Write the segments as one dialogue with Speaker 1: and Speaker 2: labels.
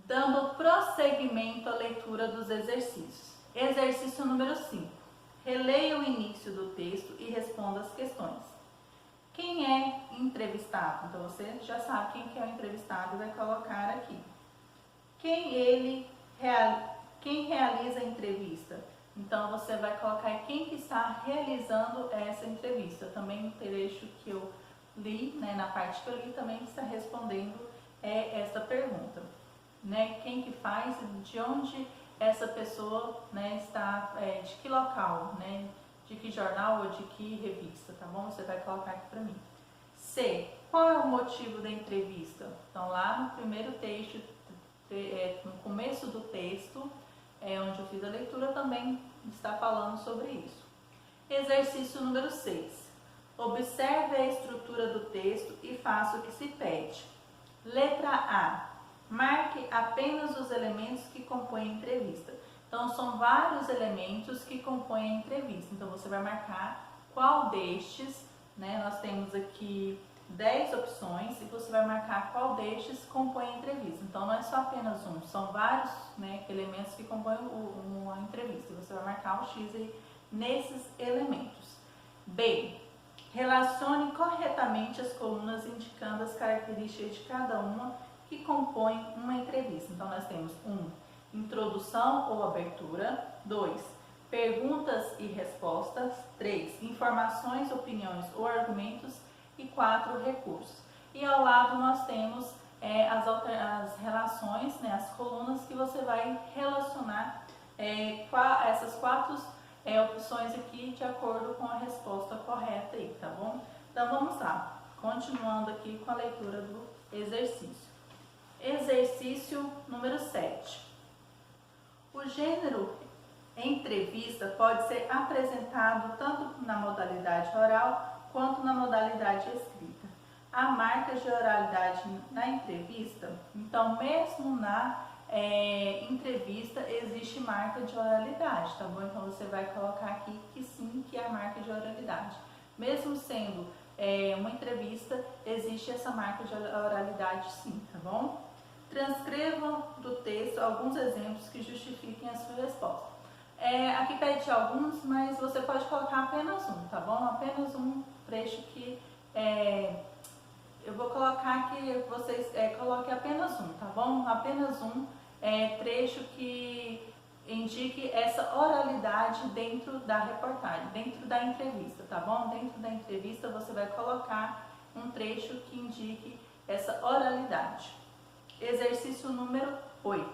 Speaker 1: Dando prosseguimento à leitura dos exercícios. Exercício número 5. Releia o início do texto e responda as questões. Quem é entrevistado? Então você já sabe quem que é o entrevistado e vai colocar aqui. Quem realiza a entrevista? Então você vai colocar quem que está realizando essa entrevista. Também no trecho que eu li, na parte que eu li, também está respondendo essa pergunta. Quem que faz, de onde essa pessoa está, de que local, de que jornal ou de que revista, tá bom? Você vai colocar aqui para mim. C. Qual é o motivo da entrevista? Então lá no primeiro texto, no começo do texto, onde eu fiz a leitura, também está falando sobre isso. Exercício número 6. Observe a estrutura do texto e faça o que se pede. Letra A. Marque apenas os elementos que compõem a entrevista. Então, são vários elementos que compõem a entrevista. Então, você vai marcar qual destes, nós temos aqui 10 opções, e você vai marcar qual destes compõe a entrevista. Então, não é só apenas um, são vários elementos que compõem a entrevista. Você vai marcar o X aí nesses elementos. B. Relacione corretamente as colunas indicando as características de cada uma que compõem uma entrevista. Então, nós temos 1. Introdução ou abertura. 2. Perguntas e respostas. 3. Informações, opiniões ou argumentos. E 4. Recursos. E ao lado nós temos as relações, as colunas que você vai relacionar essas 4 opções aqui de acordo com a resposta correta aí, tá bom? Então vamos lá, continuando aqui com a leitura do exercício. Exercício número 7. O gênero entrevista pode ser apresentado tanto na modalidade oral quanto na modalidade escrita. Há marcas de oralidade na entrevista, então mesmo na entrevista existe marca de oralidade, tá bom? Então você vai colocar aqui que sim, que é a marca de oralidade. Mesmo sendo uma entrevista, existe essa marca de oralidade sim, tá bom? Transcrevam do texto alguns exemplos que justifiquem a sua resposta. Aqui pede alguns, mas você pode colocar apenas um, tá bom? Apenas um trecho que eu vou colocar que vocês coloquem apenas um, tá bom? Apenas um trecho que indique essa oralidade dentro da reportagem, dentro da entrevista, tá bom? Dentro da entrevista você vai colocar um trecho que indique essa oralidade. Exercício número 8.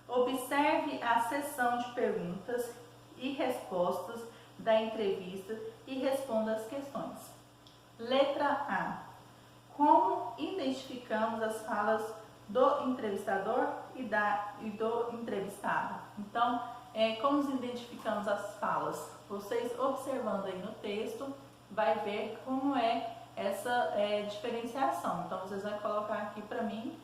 Speaker 1: Observe a seção de perguntas e respostas da entrevista e responda as questões. Letra A. Como identificamos as falas do entrevistador e do entrevistado? Então, como identificamos as falas? Vocês observando aí no texto, vai ver como é essa diferenciação. Então, vocês vão colocar aqui para mim,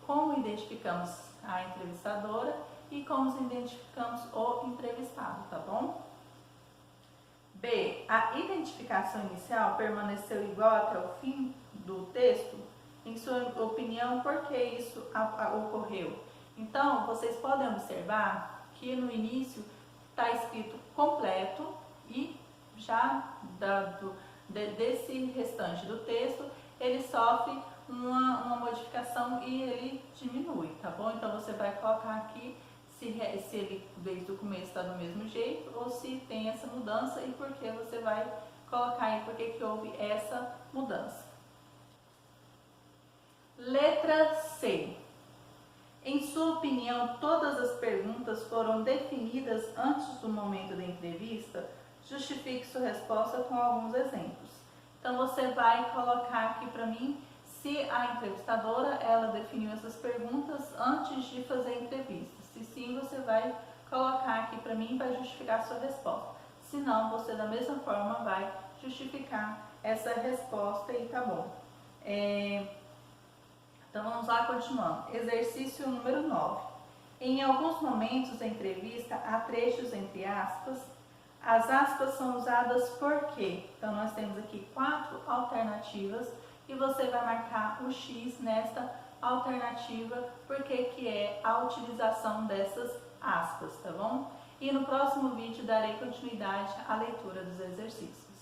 Speaker 1: como identificamos a entrevistadora e como identificamos o entrevistado, tá bom? B. A identificação inicial permaneceu igual até o fim do texto? Em sua opinião, por que isso ocorreu? Então, vocês podem observar que no início está escrito completo e já desse restante do texto, ele sofre uma modificação e ele diminui, tá bom? Então, você vai colocar aqui se ele desde o começo está do mesmo jeito ou se tem essa mudança e por que você vai colocar aí por que houve essa mudança. Letra C. Em sua opinião, todas as perguntas foram definidas antes do momento da entrevista? Justifique sua resposta com alguns exemplos. Então, você vai colocar aqui para mim se a entrevistadora, ela definiu essas perguntas antes de fazer a entrevista. Se sim, você vai colocar aqui para mim para justificar a sua resposta. Se não, você da mesma forma vai justificar essa resposta e tá bom. Então vamos lá, continuando. Exercício número 9. Em alguns momentos da entrevista há trechos entre aspas. As aspas são usadas por quê? Então nós temos aqui 4 alternativas e você vai marcar o X nesta alternativa por que é a utilização dessas aspas, tá bom? E no próximo vídeo darei continuidade à leitura dos exercícios.